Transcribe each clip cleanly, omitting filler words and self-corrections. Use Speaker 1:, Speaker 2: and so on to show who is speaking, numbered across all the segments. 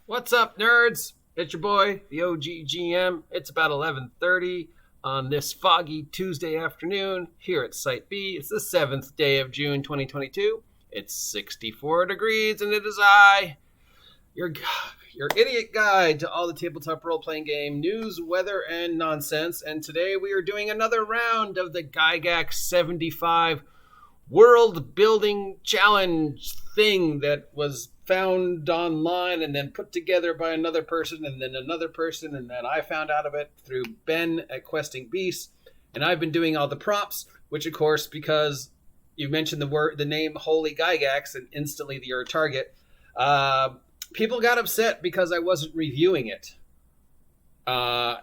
Speaker 1: What's up, nerds? It's your boy, the OGGM. It's about 11:30 on this foggy Tuesday afternoon here at Site B. It's the 7th day of June 2022. It's 64 degrees, and it is I, your idiot guide to all the tabletop role-playing game news, weather, and nonsense. And today we are doing another round of the Gygax 75 world building challenge thing that was found online and then put together by another person and then another person, and then I found out of it through Ben at Questing Beasts, and I've been doing all the prompts, which of course, because you mentioned the name Holy Gygax and instantly you're a target, people got upset because I wasn't reviewing it. Yeah,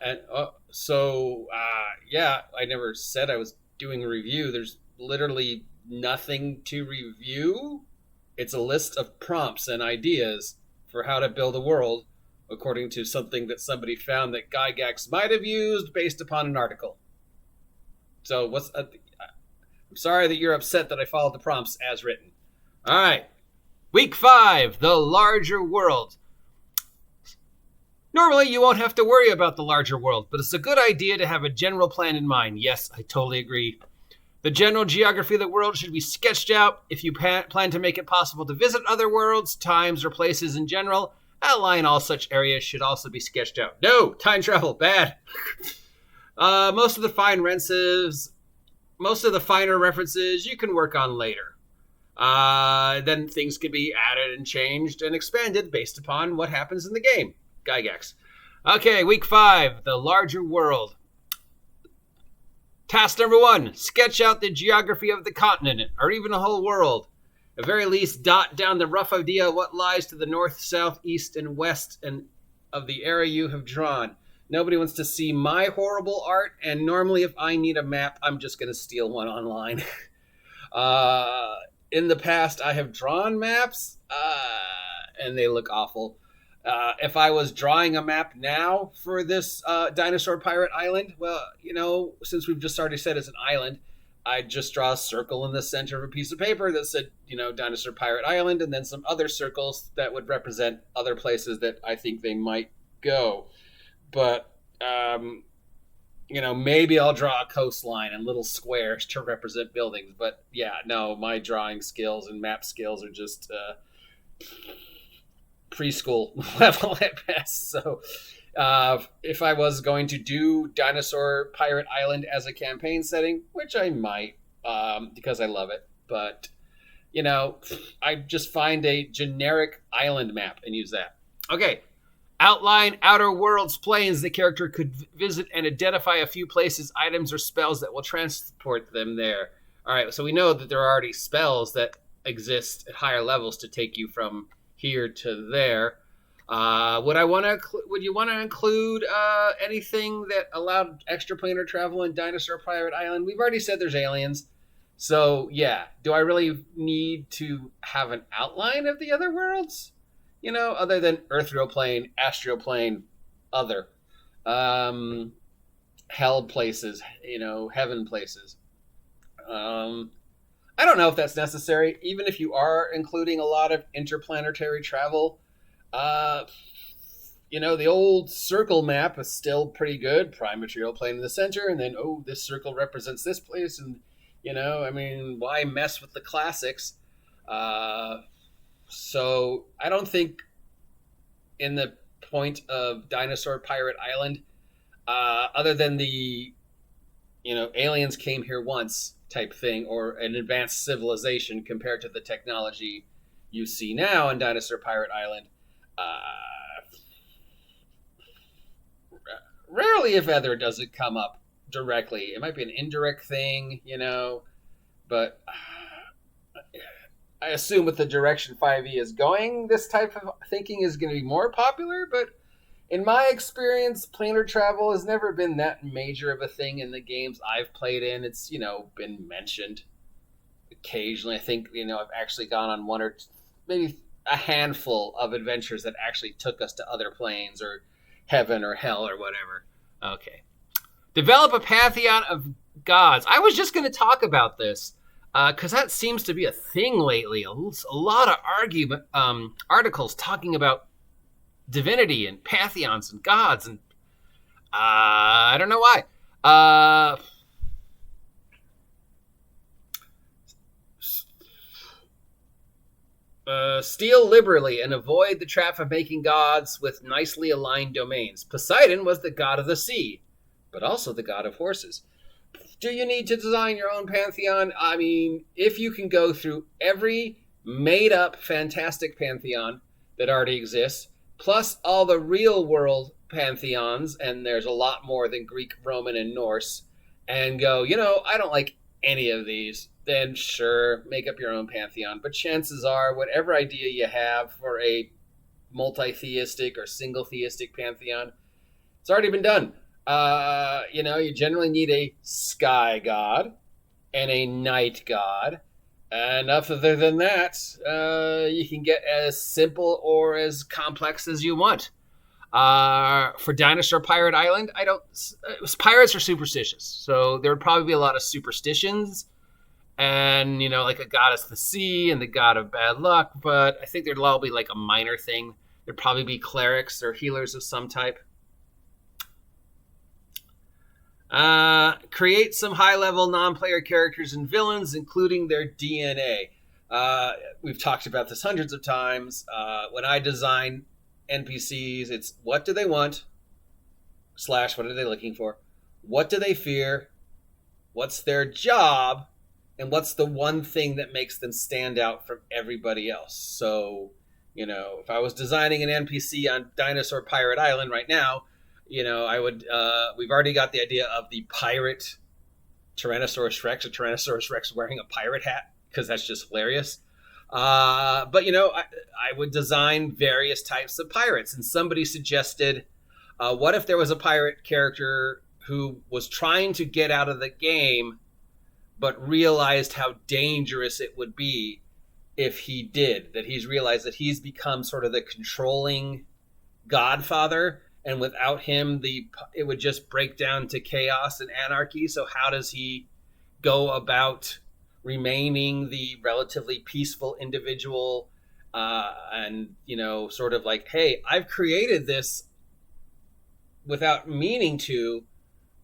Speaker 1: I never said I was doing a review. There's literally nothing to review. It's a list of prompts and ideas for how to build a world according to something that somebody found that Gygax might have used based upon an article. So I'm sorry that you're upset that I followed the prompts as written. All right. Week 5, the larger world. Normally, you won't have to worry about the larger world, but it's a good idea to have a general plan in mind. Yes, I totally agree. The general geography of the world should be sketched out. If you plan to make it possible to visit other worlds, times, or places in general, outline all such areas should also be sketched out. No! Time travel, bad! Most of the finer references you can work on later. Then things can be added and changed and expanded based upon what happens in the game. Gygax. Okay, week 5, the larger world. Task number 1, sketch out the geography of the continent, or even a whole world. At very least, dot down the rough idea of what lies to the north, south, east, and west and of the area you have drawn. Nobody wants to see my horrible art, and normally if I need a map, I'm just going to steal one online. In the past, I have drawn maps, and they look awful. If I was drawing a map now for this Dinsour Pirate Island, well, since we've just already said it's an island, I'd just draw a circle in the center of a piece of paper that said, Dinsour Pirate Island, and then some other circles that would represent other places that I think they might go. But, maybe I'll draw a coastline and little squares to represent buildings. But, yeah, no, my drawing skills and map skills are just preschool level at best. So if I was going to do Dinsour Pirate Island as a campaign setting, which I might, because I love it, but I just find a generic island map and use that. Okay, outline outer worlds planes the character could visit and identify a few places, items, or spells that will transport them there. All right, so we know that there are already spells that exist at higher levels to take you from here to there. Would you want to include anything that allowed extraplanar travel in Dinsour Pirate Island? We've already said there's aliens, so yeah. Do I really need to have an outline of the other worlds? Other than earthreal plane, astral plane, other hell places, heaven places. I don't know if that's necessary, even if you are including a lot of interplanetary travel. The old circle map is still pretty good. Prime material plane in the center, and then, this circle represents this place, and, why mess with the classics? So I don't think in the point of Dinsour Pirate Island, other than the, aliens came here once type thing, or an advanced civilization compared to the technology you see now in Dinsour Pirate Island. Rarely, if ever, does it come up directly. It might be an indirect thing, but I assume with the direction 5e is going, this type of thinking is going to be more popular, but in my experience, planar travel has never been that major of a thing in the games I've played in. It's, been mentioned occasionally. I think, I've actually gone on one or maybe a handful of adventures that actually took us to other planes or heaven or hell or whatever. Okay. Develop a pantheon of gods. I was just going to talk about this because that seems to be a thing lately. A lot of articles talking about divinity and pantheons and gods, and I don't know why. Steal liberally and avoid the trap of making gods with nicely aligned domains. Poseidon was the god of the sea, but also the god of horses. Do you need to design your own pantheon? I mean, if you can go through every made-up fantastic pantheon that already exists, plus all the real-world pantheons, and there's a lot more than Greek, Roman, and Norse, and go, I don't like any of these, then sure, make up your own pantheon. But chances are, whatever idea you have for a multi-theistic or single-theistic pantheon, it's already been done. You generally need a sky god and a night god. And other than that, you can get as simple or as complex as you want. For Dinsour Pirate Island, pirates are superstitious. So there would probably be a lot of superstitions and, like a goddess of the sea and the god of bad luck. But I think there'd all be like a minor thing. There'd probably be clerics or healers of some type. Create some high-level non-player characters and villains, including their DNA. We've talked about this hundreds of times. When I design NPCs, it's what do they want, / what are they looking for, what do they fear, what's their job, and what's the one thing that makes them stand out from everybody else. So, if I was designing an NPC on Dinsour Pirate Island right now, I would, we've already got the idea of the pirate Tyrannosaurus Rex, or Tyrannosaurus Rex wearing a pirate hat, because that's just hilarious. But, I would design various types of pirates. And somebody suggested, what if there was a pirate character who was trying to get out of the game, but realized how dangerous it would be if he did, that he's realized that he's become sort of the controlling godfather. And without him, it would just break down to chaos and anarchy. So how does he go about remaining the relatively peaceful individual and, sort of like, hey, I've created this without meaning to,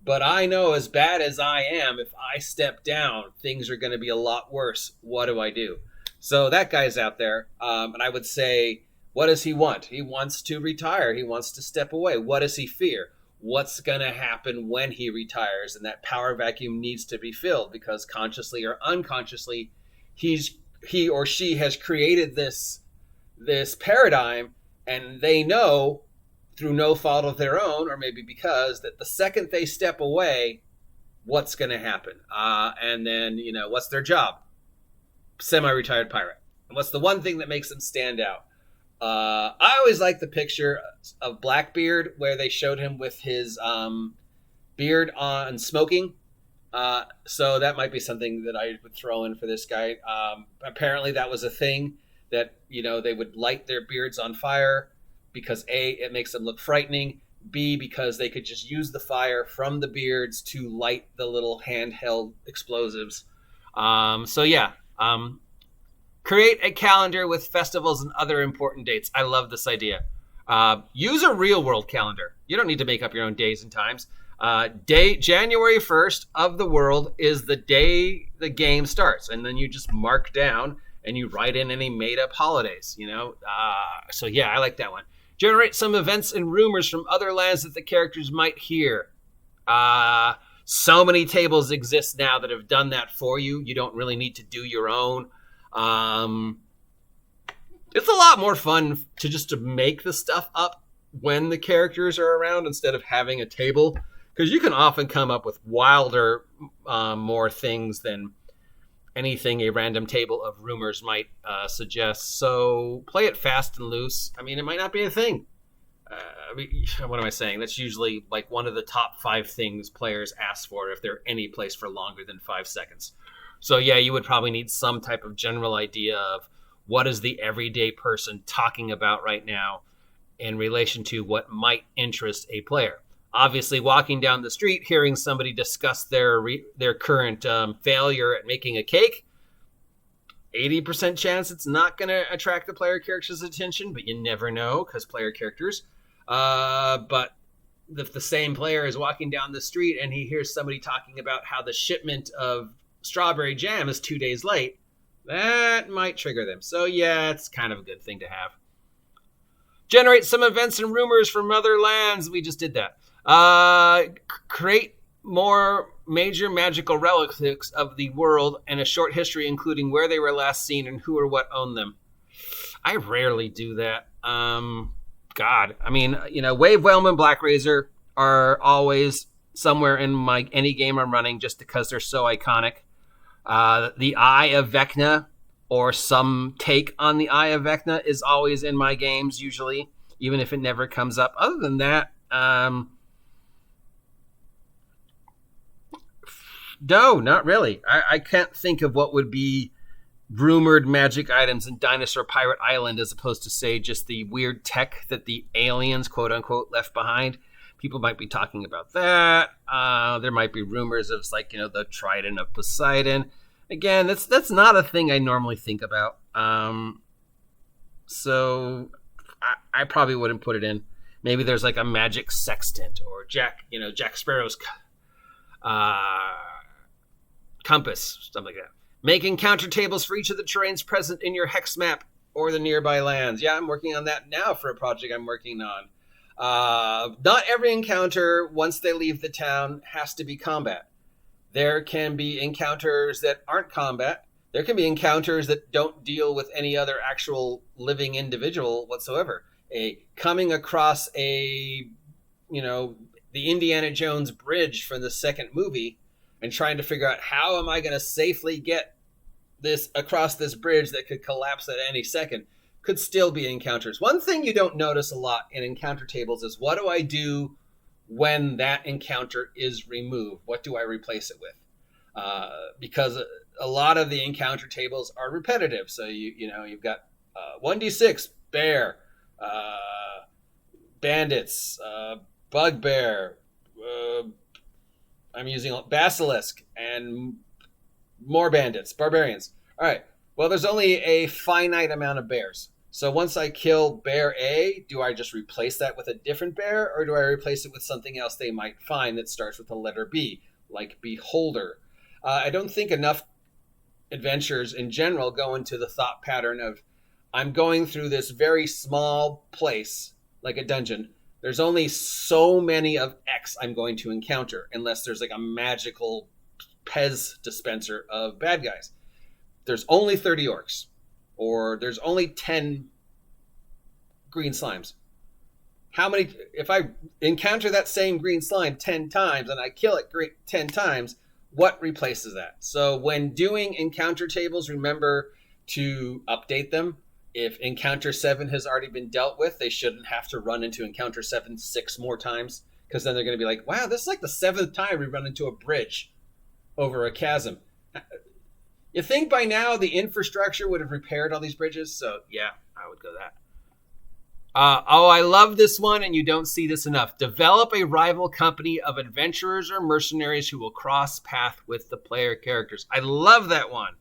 Speaker 1: but I know as bad as I am, if I step down, things are going to be a lot worse. What do I do? So that guy's out there. And I would say, what does he want? He wants to retire. He wants to step away. What does he fear? What's going to happen when he retires? And that power vacuum needs to be filled because consciously or unconsciously, he or she has created this paradigm, and they know through no fault of their own, or maybe because, that the second they step away, what's going to happen? And then, what's their job? Semi-retired pirate. And what's the one thing that makes them stand out? I always like the picture of Blackbeard where they showed him with his beard on smoking. So that might be something that I would throw in for this guy. Apparently that was a thing that, they would light their beards on fire because A, it makes them look frightening. B, because they could just use the fire from the beards to light the little handheld explosives. Create a calendar with festivals and other important dates. I love this idea. Use a real-world calendar. You don't need to make up your own days and times. January 1st of the world is the day the game starts, and then you just mark down and you write in any made-up holidays. I like that one. Generate some events and rumors from other lands that the characters might hear. So many tables exist now that have done that for you. You don't really need to do your own. It's a lot more fun to make the stuff up when the characters are around instead of having a table, because you can often come up with wilder, more things than anything a random table of rumors might suggest. So play it fast and loose. I mean, it might not be a thing. What am I saying? That's usually like one of the top 5 things players ask for if they're any place for longer than 5 seconds. So yeah, you would probably need some type of general idea of what is the everyday person talking about right now in relation to what might interest a player. Obviously, walking down the street, hearing somebody discuss their current failure at making a cake, 80% chance it's not going to attract the player character's attention, but you never know because player characters. But if the same player is walking down the street and he hears somebody talking about how the shipment of strawberry jam is 2 days late, that might trigger them. So yeah, it's kind of a good thing to have. Generate some events and rumors from other lands. We just did that. Create more major magical relics of the world and a short history including where they were last seen and who or what owned them. I rarely do that. God, I mean, Wave Whelm and Black Razor are always somewhere in any game I'm running just because they're so iconic. The Eye of Vecna or some take on the Eye of Vecna is always in my games usually, even if it never comes up. Other than that, no, not really. I can't think of what would be rumored magic items in Dinsour Pirate Island as opposed to, say, just the weird tech that the aliens, quote unquote, left behind. People might be talking about that. There might be rumors of the Trident of Poseidon. Again, that's not a thing I normally think about. So I probably wouldn't put it in. Maybe there's a magic sextant or Jack Sparrow's compass, something like that. Make encounter tables for each of the terrains present in your hex map or the nearby lands. Yeah, I'm working on that now for a project I'm working on. Not every encounter, once they leave the town, has to be combat. There can be encounters that aren't combat. There can be encounters that don't deal with any other actual living individual whatsoever. Coming across the Indiana Jones bridge from the second movie and trying to figure out how am I going to safely get this across this bridge that could collapse at any second could still be encounters. One thing you don't notice a lot in encounter tables is what do I do when that encounter is removed? What do I replace it with? Because a lot of the encounter tables are repetitive. So you've got 1d6 bear, bandits, bugbear, I'm using basilisk and more bandits, barbarians. All right. Well, there's only a finite amount of bears. So once I kill bear A, do I just replace that with a different bear, or do I replace it with something else they might find that starts with the letter B, like Beholder? I don't think enough adventures in general go into the thought pattern of I'm going through this very small place, like a dungeon. There's only so many of X I'm going to encounter, unless there's a magical Pez dispenser of bad guys. There's only 30 orcs, or there's only 10 green slimes. How many, if I encounter that same green slime 10 times and I kill it 10 times, what replaces that? So when doing encounter tables, remember to update them. If encounter 7 has already been dealt with, they shouldn't have to run into encounter 7 6 more times, because then they're going to be like, wow, this is the 7th time we run into a bridge over a chasm. You think by now the infrastructure would have repaired all these bridges? So yeah, I would go that. I love this one, and you don't see this enough. Develop a rival company of adventurers or mercenaries who will cross path with the player characters. I love that one.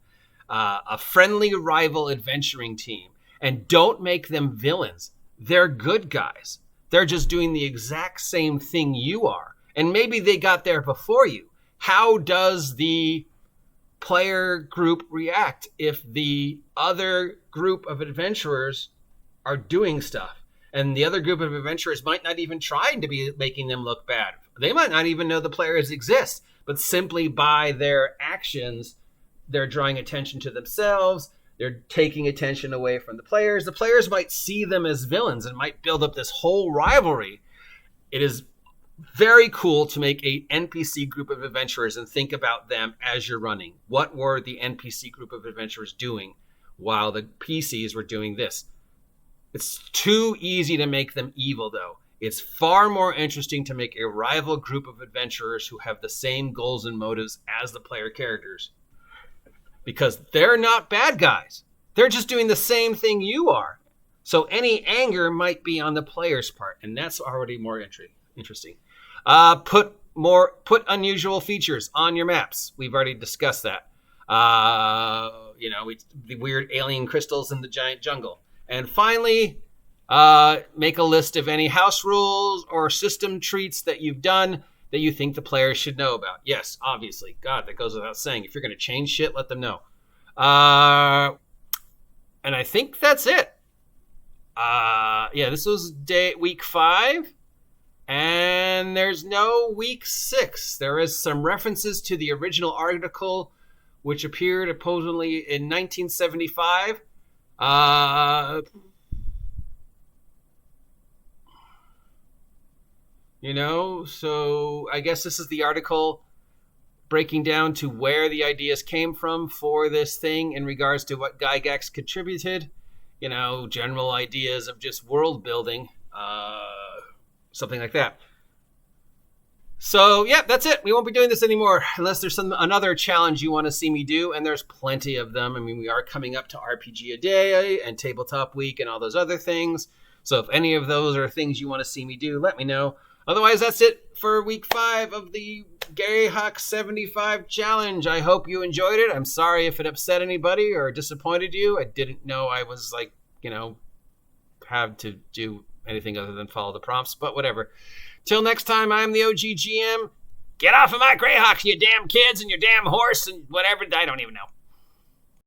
Speaker 1: A friendly rival adventuring team. And don't make them villains. They're good guys. They're just doing the exact same thing you are. And maybe they got there before you. How does the player group react if the other group of adventurers are doing stuff? And the other group of adventurers might not even try to be making them look bad. They might not even know the players exist. But simply by their actions, they're drawing attention to themselves. They're taking attention away from the players. The players might see them as villains and might build up this whole rivalry. It is very cool to make a NPC group of adventurers and think about them as you're running. What were the NPC group of adventurers doing while the PCs were doing this? It's too easy to make them evil, though. It's far more interesting to make a rival group of adventurers who have the same goals and motives as the player characters. Because they're not bad guys. They're just doing the same thing you are. So any anger might be on the player's part, and that's already more interesting. Put unusual features on your maps. We've already discussed that. the weird alien crystals in the giant jungle. And finally, make a list of any house rules or system treats that you've done that you think the players should know about. Yes, obviously. God, that goes without saying. If you're going to change shit, let them know. And I think that's it. This was week 5. And there's no week 6. There is some references to the original article, which appeared supposedly in 1975. So I guess this is the article breaking down to where the ideas came from for this thing in regards to what Gygax contributed. General ideas of just world building, something like that. So, yeah, that's it. We won't be doing this anymore unless there's another challenge you want to see me do, and there's plenty of them. I mean, we are coming up to RPG a Day and Tabletop Week and all those other things. So if any of those are things you want to see me do, let me know. Otherwise, that's it for week 5 of the Greyhawk 75 challenge. I hope you enjoyed it. I'm sorry if it upset anybody or disappointed you. I didn't know I was have to do anything other than follow the prompts, but whatever. Till next time, I'm the OG GM. Get off of my Greyhawks, you damn kids, and your damn horse, and whatever. I don't even know.